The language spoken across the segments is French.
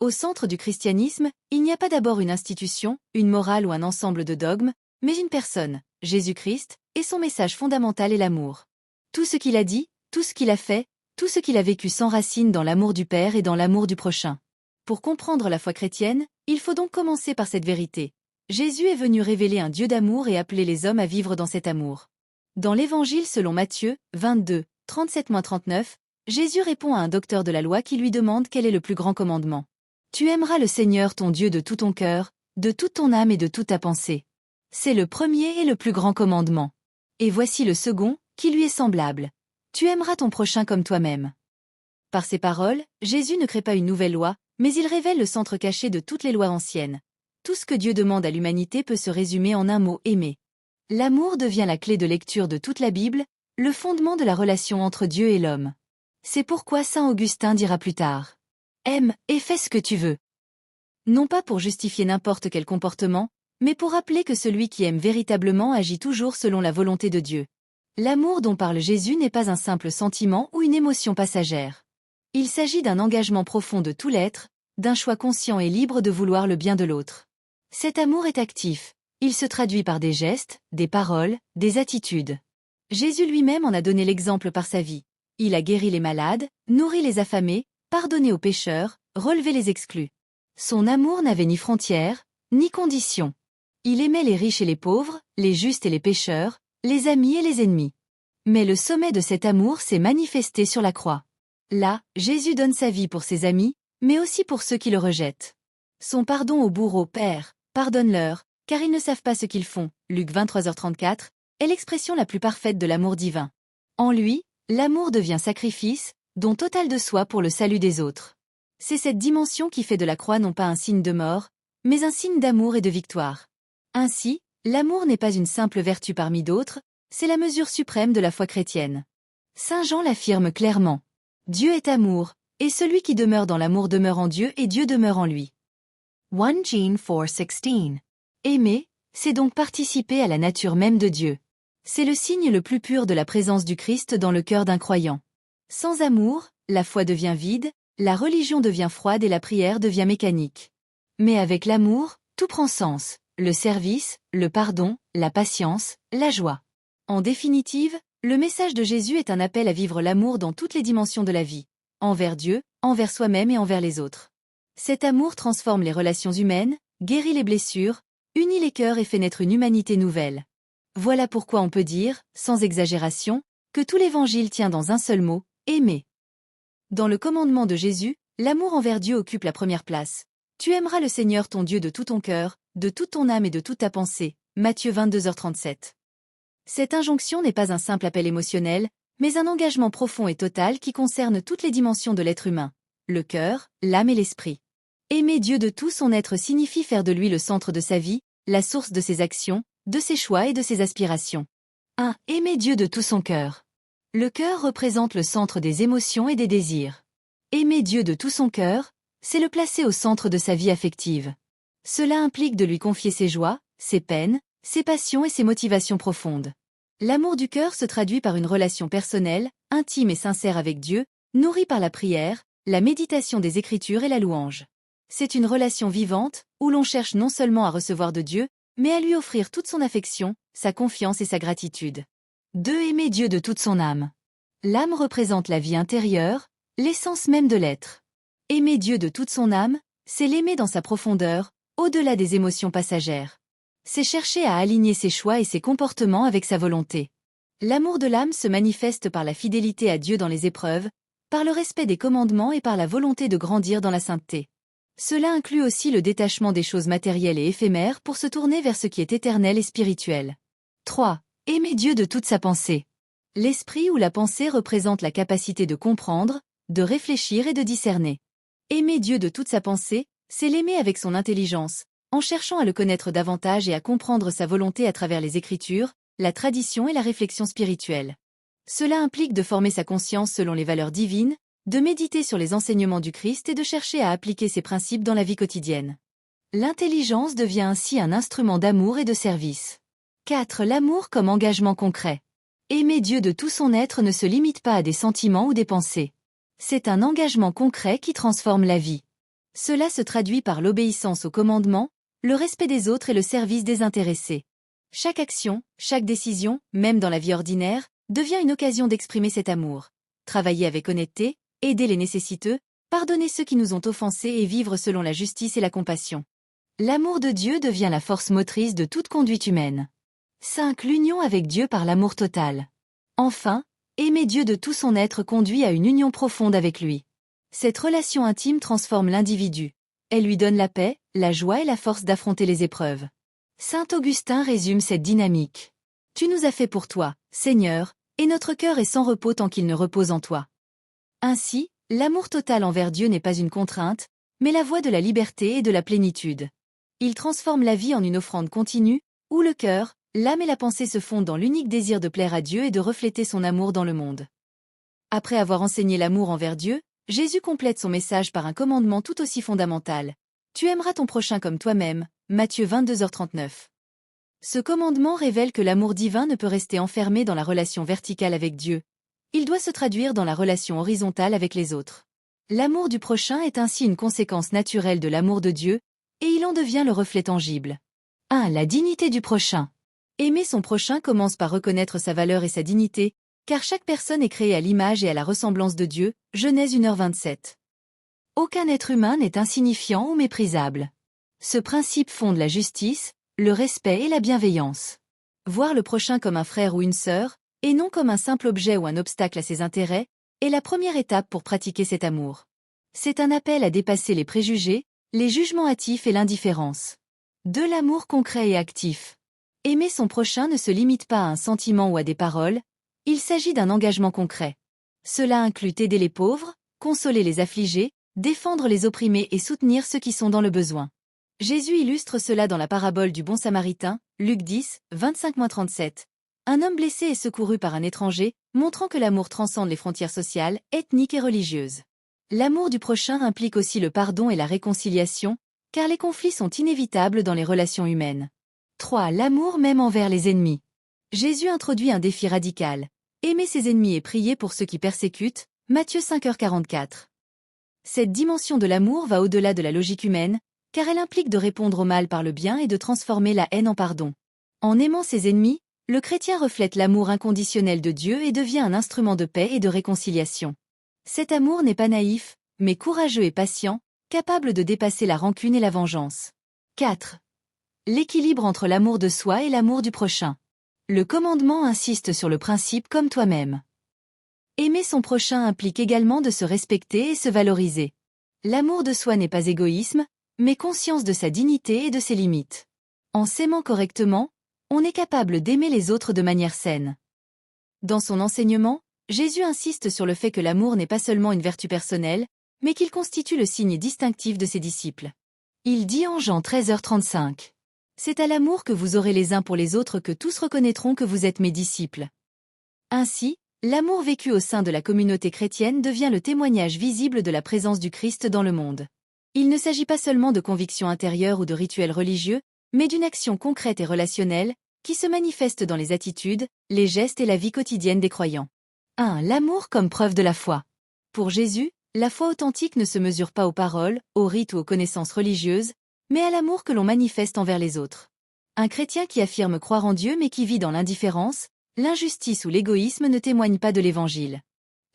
Au centre du christianisme, il n'y a pas d'abord une institution, une morale ou un ensemble de dogmes, mais une personne, Jésus-Christ, et son message fondamental est l'amour. Tout ce qu'il a dit, tout ce qu'il a fait, tout ce qu'il a vécu s'enracine dans l'amour du Père et dans l'amour du prochain. Pour comprendre la foi chrétienne, il faut donc commencer par cette vérité. Jésus est venu révéler un Dieu d'amour et appeler les hommes à vivre dans cet amour. Dans l'Évangile selon Matthieu, 22, 37-39, Jésus répond à un docteur de la loi qui lui demande quel est le plus grand commandement. Tu aimeras le Seigneur ton Dieu de tout ton cœur, de toute ton âme et de toute ta pensée. C'est le premier et le plus grand commandement. Et voici le second, qui lui est semblable. Tu aimeras ton prochain comme toi-même. Par ces paroles, Jésus ne crée pas une nouvelle loi, mais il révèle le centre caché de toutes les lois anciennes. Tout ce que Dieu demande à l'humanité peut se résumer en un mot: aimer. L'amour devient la clé de lecture de toute la Bible, le fondement de la relation entre Dieu et l'homme. C'est pourquoi saint Augustin dira plus tard: aime, et fais ce que tu veux. Non pas pour justifier n'importe quel comportement, mais pour rappeler que celui qui aime véritablement agit toujours selon la volonté de Dieu. L'amour dont parle Jésus n'est pas un simple sentiment ou une émotion passagère. Il s'agit d'un engagement profond de tout l'être, d'un choix conscient et libre de vouloir le bien de l'autre. Cet amour est actif, il se traduit par des gestes, des paroles, des attitudes. Jésus lui-même en a donné l'exemple par sa vie. Il a guéri les malades, nourri les affamés, pardonné aux pécheurs, relevé les exclus. Son amour n'avait ni frontières, ni conditions. Il aimait les riches et les pauvres, les justes et les pécheurs, les amis et les ennemis. Mais le sommet de cet amour s'est manifesté sur la croix. Là, Jésus donne sa vie pour ses amis, mais aussi pour ceux qui le rejettent. Son pardon au bourreau: Père, pardonne-leur, car ils ne savent pas ce qu'ils font, Luc 23h34, est l'expression la plus parfaite de l'amour divin. En lui, l'amour devient sacrifice, don total de soi pour le salut des autres. C'est cette dimension qui fait de la croix non pas un signe de mort, mais un signe d'amour et de victoire. Ainsi, l'amour n'est pas une simple vertu parmi d'autres, c'est la mesure suprême de la foi chrétienne. Saint Jean l'affirme clairement. Dieu est amour, et celui qui demeure dans l'amour demeure en Dieu et Dieu demeure en lui. 1 Jean 4:16. Aimer, c'est donc participer à la nature même de Dieu. C'est le signe le plus pur de la présence du Christ dans le cœur d'un croyant. Sans amour, la foi devient vide, la religion devient froide et la prière devient mécanique. Mais avec l'amour, tout prend sens, le service, le pardon, la patience, la joie. En définitive, le message de Jésus est un appel à vivre l'amour dans toutes les dimensions de la vie, envers Dieu, envers soi-même et envers les autres. Cet amour transforme les relations humaines, guérit les blessures, unit les cœurs et fait naître une humanité nouvelle. Voilà pourquoi on peut dire, sans exagération, que tout l'Évangile tient dans un seul mot: aimer. Dans le commandement de Jésus, l'amour envers Dieu occupe la première place. Tu aimeras le Seigneur ton Dieu de tout ton cœur, de toute ton âme et de toute ta pensée, Matthieu 22h37. Cette injonction n'est pas un simple appel émotionnel, mais un engagement profond et total qui concerne toutes les dimensions de l'être humain, le cœur, l'âme et l'esprit. Aimer Dieu de tout son être signifie faire de lui le centre de sa vie, la source de ses actions, de ses choix et de ses aspirations. 1. Aimer Dieu de tout son cœur. Le cœur représente le centre des émotions et des désirs. Aimer Dieu de tout son cœur, c'est le placer au centre de sa vie affective. Cela implique de lui confier ses joies, ses peines, ses passions et ses motivations profondes. L'amour du cœur se traduit par une relation personnelle, intime et sincère avec Dieu, nourrie par la prière, la méditation des Écritures et la louange. C'est une relation vivante, où l'on cherche non seulement à recevoir de Dieu, mais à lui offrir toute son affection, sa confiance et sa gratitude. 2. Aimer Dieu de toute son âme. L'âme représente la vie intérieure, l'essence même de l'être. Aimer Dieu de toute son âme, c'est l'aimer dans sa profondeur, au-delà des émotions passagères. C'est chercher à aligner ses choix et ses comportements avec sa volonté. L'amour de l'âme se manifeste par la fidélité à Dieu dans les épreuves, par le respect des commandements et par la volonté de grandir dans la sainteté. Cela inclut aussi le détachement des choses matérielles et éphémères pour se tourner vers ce qui est éternel et spirituel. 3. Aimer Dieu de toute sa pensée. L'esprit ou la pensée représente la capacité de comprendre, de réfléchir et de discerner. Aimer Dieu de toute sa pensée, c'est l'aimer avec son intelligence, en cherchant à le connaître davantage et à comprendre sa volonté à travers les Écritures, la tradition et la réflexion spirituelle. Cela implique de former sa conscience selon les valeurs divines, de méditer sur les enseignements du Christ et de chercher à appliquer ces principes dans la vie quotidienne. L'intelligence devient ainsi un instrument d'amour et de service. 4. L'amour comme engagement concret. Aimer Dieu de tout son être ne se limite pas à des sentiments ou des pensées. C'est un engagement concret qui transforme la vie. Cela se traduit par l'obéissance aux commandements, le respect des autres et le service désintéressé. Chaque action, chaque décision, même dans la vie ordinaire, devient une occasion d'exprimer cet amour. Travailler avec honnêteté, aider les nécessiteux, pardonner ceux qui nous ont offensés et vivre selon la justice et la compassion. L'amour de Dieu devient la force motrice de toute conduite humaine. 5. L'union avec Dieu par l'amour total. Enfin, aimer Dieu de tout son être conduit à une union profonde avec lui. Cette relation intime transforme l'individu. Elle lui donne la paix, la joie et la force d'affronter les épreuves. Saint Augustin résume cette dynamique. « Tu nous as fait pour toi, Seigneur, et notre cœur est sans repos tant qu'il ne repose en toi. » Ainsi, l'amour total envers Dieu n'est pas une contrainte, mais la voie de la liberté et de la plénitude. Il transforme la vie en une offrande continue, où le cœur, l'âme et la pensée se fondent dans l'unique désir de plaire à Dieu et de refléter son amour dans le monde. Après avoir enseigné l'amour envers Dieu, Jésus complète son message par un commandement tout aussi fondamental. « Tu aimeras ton prochain comme toi-même » Matthieu 22h39. Ce commandement révèle que l'amour divin ne peut rester enfermé dans la relation verticale avec Dieu. Il doit se traduire dans la relation horizontale avec les autres. L'amour du prochain est ainsi une conséquence naturelle de l'amour de Dieu, et il en devient le reflet tangible. 1. La dignité du prochain. Aimer son prochain commence par reconnaître sa valeur et sa dignité, car chaque personne est créée à l'image et à la ressemblance de Dieu, Genèse 1h27. Aucun être humain n'est insignifiant ou méprisable. Ce principe fonde la justice, le respect et la bienveillance. Voir le prochain comme un frère ou une sœur, et non comme un simple objet ou un obstacle à ses intérêts, est la première étape pour pratiquer cet amour. C'est un appel à dépasser les préjugés, les jugements hâtifs et l'indifférence. De l'amour concret et actif. Aimer son prochain ne se limite pas à un sentiment ou à des paroles, il s'agit d'un engagement concret. Cela inclut aider les pauvres, consoler les affligés, défendre les opprimés et soutenir ceux qui sont dans le besoin. Jésus illustre cela dans la parabole du bon samaritain, Luc 10, 25-37. Un homme blessé est secouru par un étranger, montrant que l'amour transcende les frontières sociales, ethniques et religieuses. L'amour du prochain implique aussi le pardon et la réconciliation, car les conflits sont inévitables dans les relations humaines. 3. L'amour même envers les ennemis. Jésus introduit un défi radical. Aimer ses ennemis et prier pour ceux qui persécutent, Matthieu 5h44. Cette dimension de l'amour va au-delà de la logique humaine, car elle implique de répondre au mal par le bien et de transformer la haine en pardon. En aimant ses ennemis, le chrétien reflète l'amour inconditionnel de Dieu et devient un instrument de paix et de réconciliation. Cet amour n'est pas naïf, mais courageux et patient, capable de dépasser la rancune et la vengeance. 4. L'équilibre entre l'amour de soi et l'amour du prochain. Le commandement insiste sur le principe comme toi-même. Aimer son prochain implique également de se respecter et se valoriser. L'amour de soi n'est pas égoïsme, mais conscience de sa dignité et de ses limites. En s'aimant correctement, on est capable d'aimer les autres de manière saine. Dans son enseignement, Jésus insiste sur le fait que l'amour n'est pas seulement une vertu personnelle, mais qu'il constitue le signe distinctif de ses disciples. Il dit en Jean 13h35. « C'est à l'amour que vous aurez les uns pour les autres que tous reconnaîtront que vous êtes mes disciples. » Ainsi, l'amour vécu au sein de la communauté chrétienne devient le témoignage visible de la présence du Christ dans le monde. Il ne s'agit pas seulement de convictions intérieures ou de rituels religieux, mais d'une action concrète et relationnelle, qui se manifeste dans les attitudes, les gestes et la vie quotidienne des croyants. 1. L'amour comme preuve de la foi. Pour Jésus, la foi authentique ne se mesure pas aux paroles, aux rites ou aux connaissances religieuses, mais à l'amour que l'on manifeste envers les autres. Un chrétien qui affirme croire en Dieu mais qui vit dans l'indifférence, l'injustice ou l'égoïsme ne témoigne pas de l'Évangile.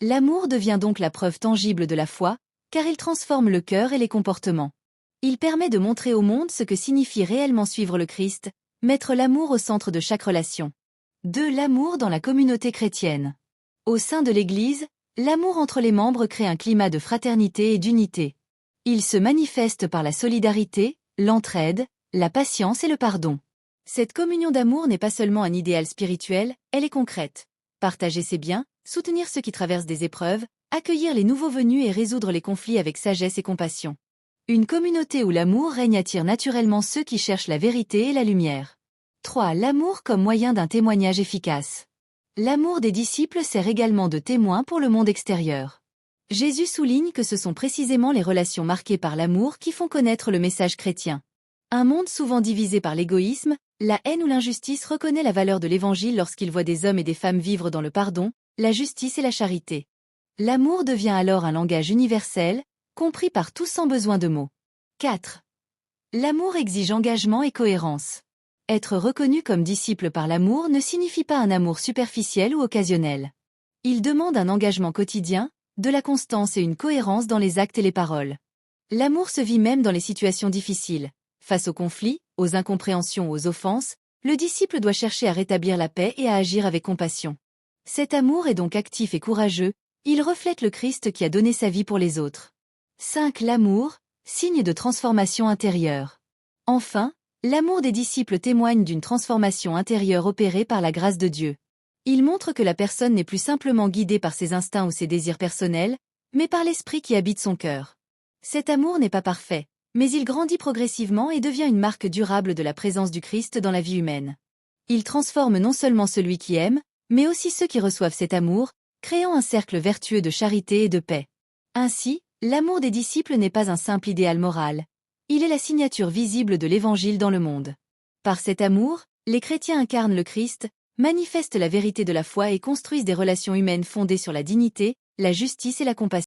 L'amour devient donc la preuve tangible de la foi, car il transforme le cœur et les comportements. Il permet de montrer au monde ce que signifie réellement suivre le Christ, mettre l'amour au centre de chaque relation. 2. L'amour dans la communauté chrétienne. Au sein de l'Église, l'amour entre les membres crée un climat de fraternité et d'unité. Il se manifeste par la solidarité, l'entraide, la patience et le pardon. Cette communion d'amour n'est pas seulement un idéal spirituel, elle est concrète. Partager ses biens, soutenir ceux qui traversent des épreuves, accueillir les nouveaux venus et résoudre les conflits avec sagesse et compassion. Une communauté où l'amour règne attire naturellement ceux qui cherchent la vérité et la lumière. 3. L'amour comme moyen d'un témoignage efficace. L'amour des disciples sert également de témoin pour le monde extérieur. Jésus souligne que ce sont précisément les relations marquées par l'amour qui font connaître le message chrétien. Un monde souvent divisé par l'égoïsme, la haine ou l'injustice reconnaît la valeur de l'Évangile lorsqu'il voit des hommes et des femmes vivre dans le pardon, la justice et la charité. L'amour devient alors un langage universel, compris par tous sans besoin de mots. 4. L'amour exige engagement et cohérence. Être reconnu comme disciple par l'amour ne signifie pas un amour superficiel ou occasionnel. Il demande un engagement quotidien, de la constance et une cohérence dans les actes et les paroles. L'amour se vit même dans les situations difficiles. Face aux conflits, aux incompréhensions, aux offenses, le disciple doit chercher à rétablir la paix et à agir avec compassion. Cet amour est donc actif et courageux, il reflète le Christ qui a donné sa vie pour les autres. 5. L'amour, signe de transformation intérieure. Enfin, l'amour des disciples témoigne d'une transformation intérieure opérée par la grâce de Dieu. Il montre que la personne n'est plus simplement guidée par ses instincts ou ses désirs personnels, mais par l'esprit qui habite son cœur. Cet amour n'est pas parfait, mais il grandit progressivement et devient une marque durable de la présence du Christ dans la vie humaine. Il transforme non seulement celui qui aime, mais aussi ceux qui reçoivent cet amour, créant un cercle vertueux de charité et de paix. Ainsi, l'amour des disciples n'est pas un simple idéal moral. Il est la signature visible de l'Évangile dans le monde. Par cet amour, les chrétiens incarnent le Christ, manifestent la vérité de la foi et construisent des relations humaines fondées sur la dignité, la justice et la compassion.